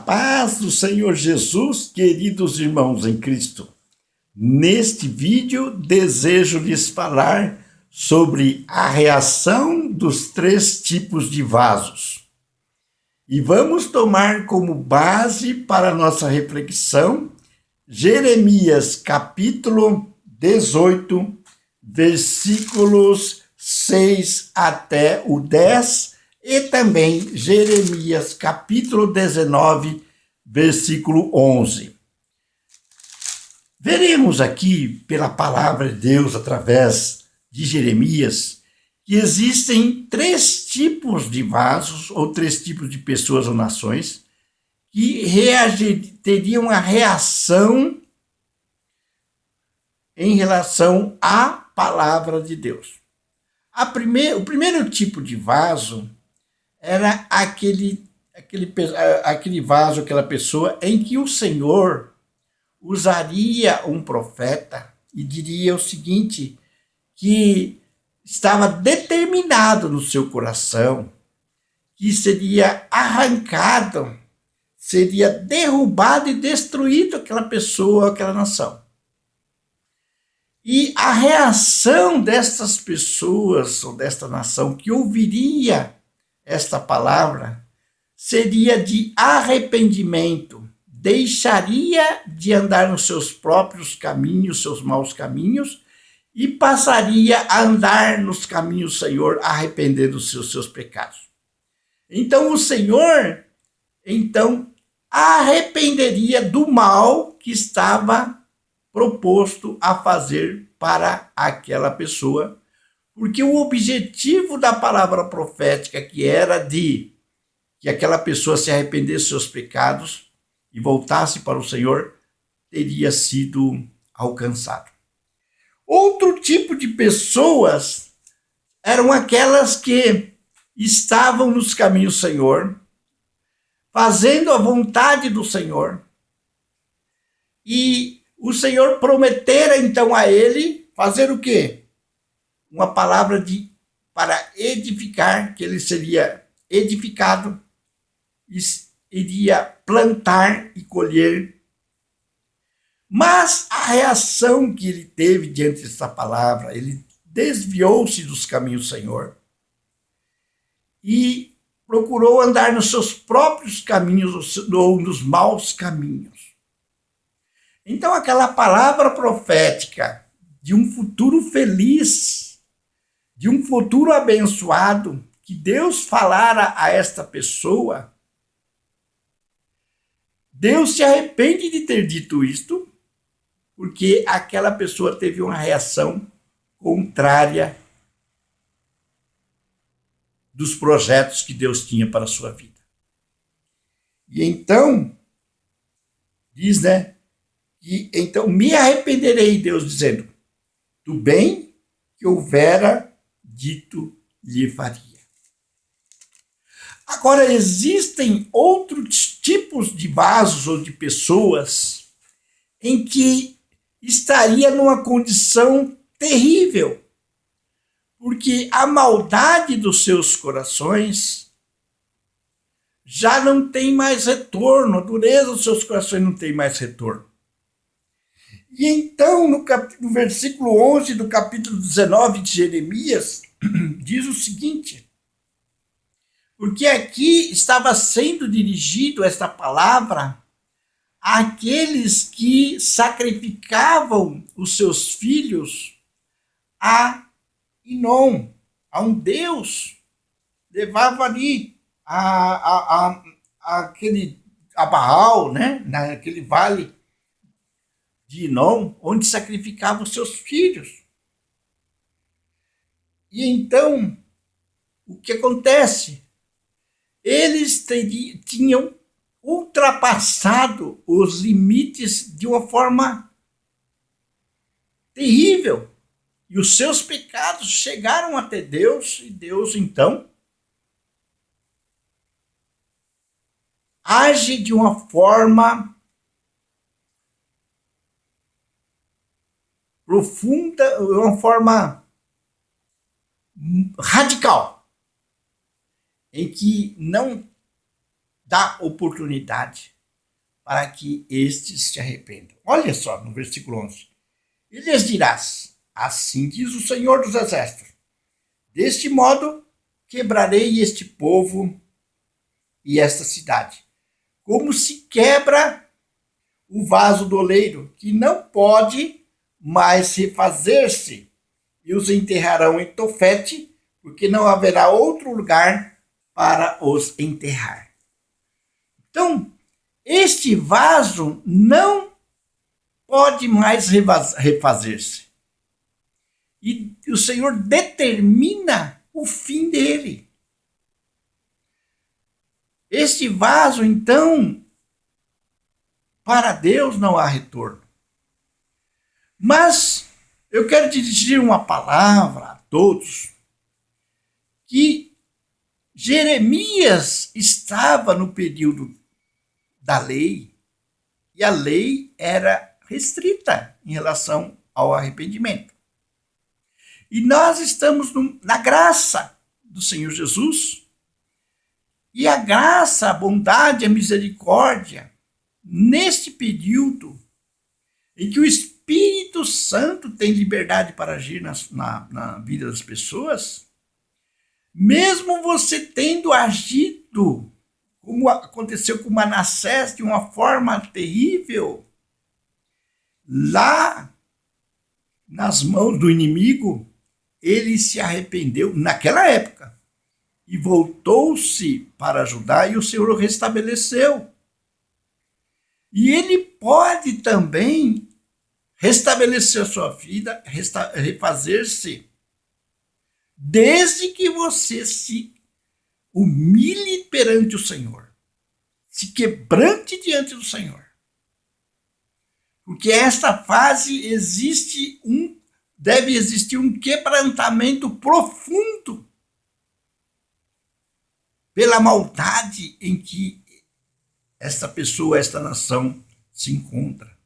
Paz do Senhor Jesus, queridos irmãos em Cristo. Neste vídeo, desejo lhes falar sobre a reação dos 3 tipos de vasos. E vamos tomar como base para nossa reflexão Jeremias capítulo 18, versículos 6 até o 10, e também Jeremias capítulo 19, versículo 11. Veremos aqui, pela palavra de Deus, através de Jeremias, que existem 3 tipos de vasos, ou 3 tipos de pessoas ou nações, que teriam a reação em relação à palavra de Deus. O primeiro tipo de vaso era aquele vaso, aquela pessoa em que o Senhor usaria um profeta e diria o seguinte, que estava determinado no seu coração que seria arrancado, seria derrubado e destruído aquela pessoa, aquela nação. E a reação destas pessoas, ou desta nação, que ouviria esta palavra, seria de arrependimento, deixaria de andar nos seus próprios caminhos, seus maus caminhos, e passaria a andar nos caminhos do Senhor, arrependendo dos seus pecados. Então o Senhor, arrependeria do mal que estava proposto a fazer para aquela pessoa, porque o objetivo da palavra profética, que era de que aquela pessoa se arrependesse dos seus pecados e voltasse para o Senhor, teria sido alcançado. Outro tipo de pessoas eram aquelas que estavam nos caminhos do Senhor, fazendo a vontade do Senhor, e o Senhor prometera então a ele fazer o quê? Uma palavra para edificar, que ele seria edificado, iria plantar e colher. Mas a reação que ele teve diante dessa palavra, ele desviou-se dos caminhos do Senhor e procurou andar nos seus próprios caminhos ou nos maus caminhos. Então aquela palavra profética de um futuro feliz, de um futuro abençoado, que Deus falara a esta pessoa, Deus se arrepende de ter dito isto, porque aquela pessoa teve uma reação contrária dos projetos que Deus tinha para a sua vida. E então, diz, que então me arrependerei, Deus dizendo, do bem que houvera dito lhe faria. Agora, existem outros tipos de vasos ou de pessoas em que estaria numa condição terrível, porque a maldade dos seus corações já não tem mais retorno, a dureza dos seus corações não tem mais retorno. E então, no versículo 11 do capítulo 19 de Jeremias, diz o seguinte, porque aqui estava sendo dirigido esta palavra àqueles que sacrificavam os seus filhos a Inom, a um deus, levava ali a Baal, naquele vale de Inom, onde sacrificavam os seus filhos. E então, o que acontece? Eles tinham ultrapassado os limites de uma forma terrível. E os seus pecados chegaram até Deus, e Deus, então, age de uma forma profunda, uma forma radical, em que não dá oportunidade para que estes se arrependam. Olha só no versículo 11. E lhes dirás, assim diz o Senhor dos Exércitos, deste modo quebrarei este povo e esta cidade, como se quebra o vaso do oleiro, que não pode mais refazer-se, e os enterrarão em Tofete, porque não haverá outro lugar para os enterrar. Então, este vaso não pode mais refazer-se. E o Senhor determina o fim dele. Este vaso, então, para Deus não há retorno. Mas eu quero dirigir uma palavra a todos que Jeremias estava no período da lei e a lei era restrita em relação ao arrependimento. E nós estamos na graça do Senhor Jesus. E a graça, a bondade, a misericórdia, neste período em que o Espírito Santo tem liberdade para agir na vida das pessoas, mesmo você tendo agido, como aconteceu com Manassés, de uma forma terrível, lá nas mãos do inimigo, ele se arrependeu naquela época e voltou-se para ajudar, e o Senhor o restabeleceu. E ele pode também restabelecer a sua vida, refazer-se, desde que você se humilhe perante o Senhor, se quebrante diante do Senhor. Porque esta fase deve existir um quebrantamento profundo pela maldade em que esta pessoa, esta nação se encontra.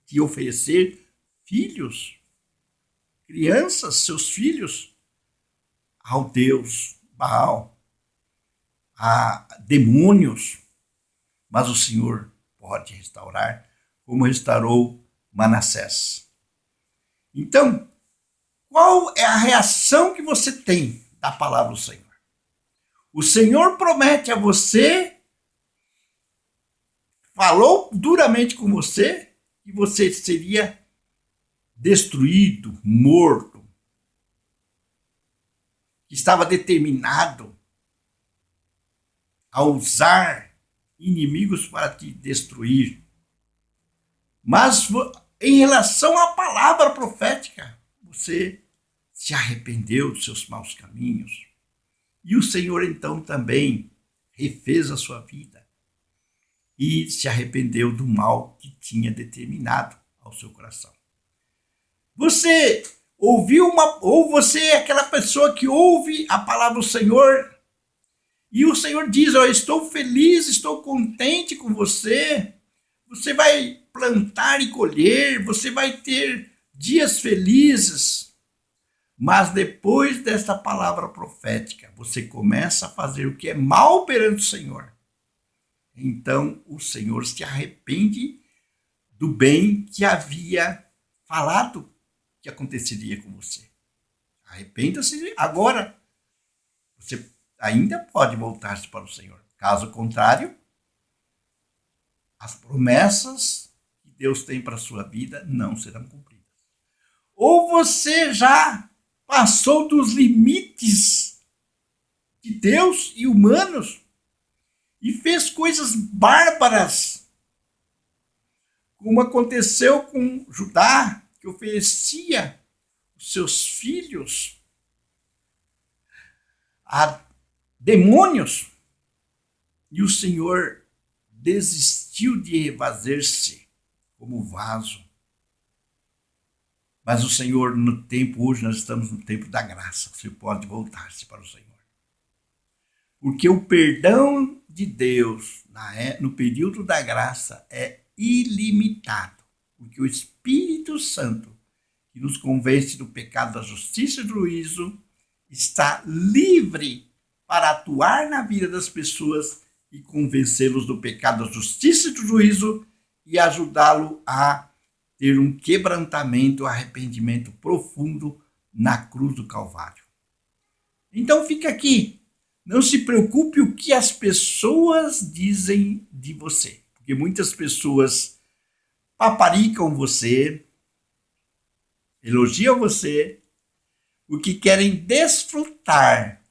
De oferecer filhos, crianças, seus filhos, ao Deus Baal, a demônios. Mas o Senhor pode restaurar, como restaurou Manassés. Então, qual é a reação que você tem da palavra do Senhor? O Senhor promete a você, falou duramente com você, que você seria destruído, morto, que estava determinado a usar inimigos para te destruir. Mas em relação à palavra profética, você se arrependeu dos seus maus caminhos. E o Senhor então também refez a sua vida e se arrependeu do mal que tinha determinado ao seu coração. Você ouviu ou você é aquela pessoa que ouve a palavra do Senhor e o Senhor diz, eu estou feliz, estou contente com você, você vai plantar e colher, você vai ter dias felizes. Mas depois desta palavra profética, você começa a fazer o que é mal perante o Senhor. Então o Senhor se arrepende do bem que havia falado que aconteceria com você. Arrependa-se agora. Você ainda pode voltar-se para o Senhor. Caso contrário, as promessas que Deus tem para a sua vida não serão cumpridas. Ou você já passou dos limites de Deus e humanos e fez coisas bárbaras, como aconteceu com Judá, que oferecia os seus filhos a demônios, e o Senhor desistiu de refazer-se como vaso. Mas o Senhor, no tempo, hoje nós estamos no tempo da graça, você pode voltar-se para o Senhor. Porque o perdão de Deus no período da graça é ilimitado. Porque o Espírito Santo, que nos convence do pecado, da justiça e do juízo, está livre para atuar na vida das pessoas e convencê-los do pecado, da justiça e do juízo e ajudá-lo a ter um quebrantamento, arrependimento profundo na cruz do Calvário. Então fica aqui. Não se preocupe o que as pessoas dizem de você, porque muitas pessoas paparicam você, elogiam você, porque querem desfrutar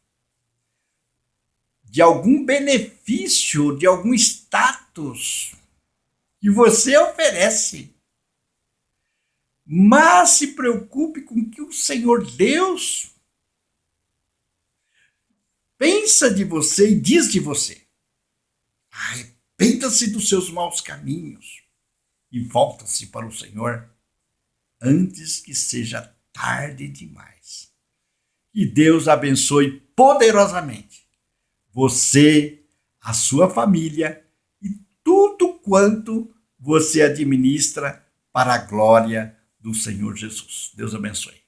de algum benefício, de algum status que você oferece. Mas se preocupe com o que o Senhor Deus pensa de você e diz de você. Arrependa-se dos seus maus caminhos e volta-se para o Senhor antes que seja tarde demais. Que Deus abençoe poderosamente você, a sua família e tudo quanto você administra para a glória do Senhor Jesus. Deus abençoe.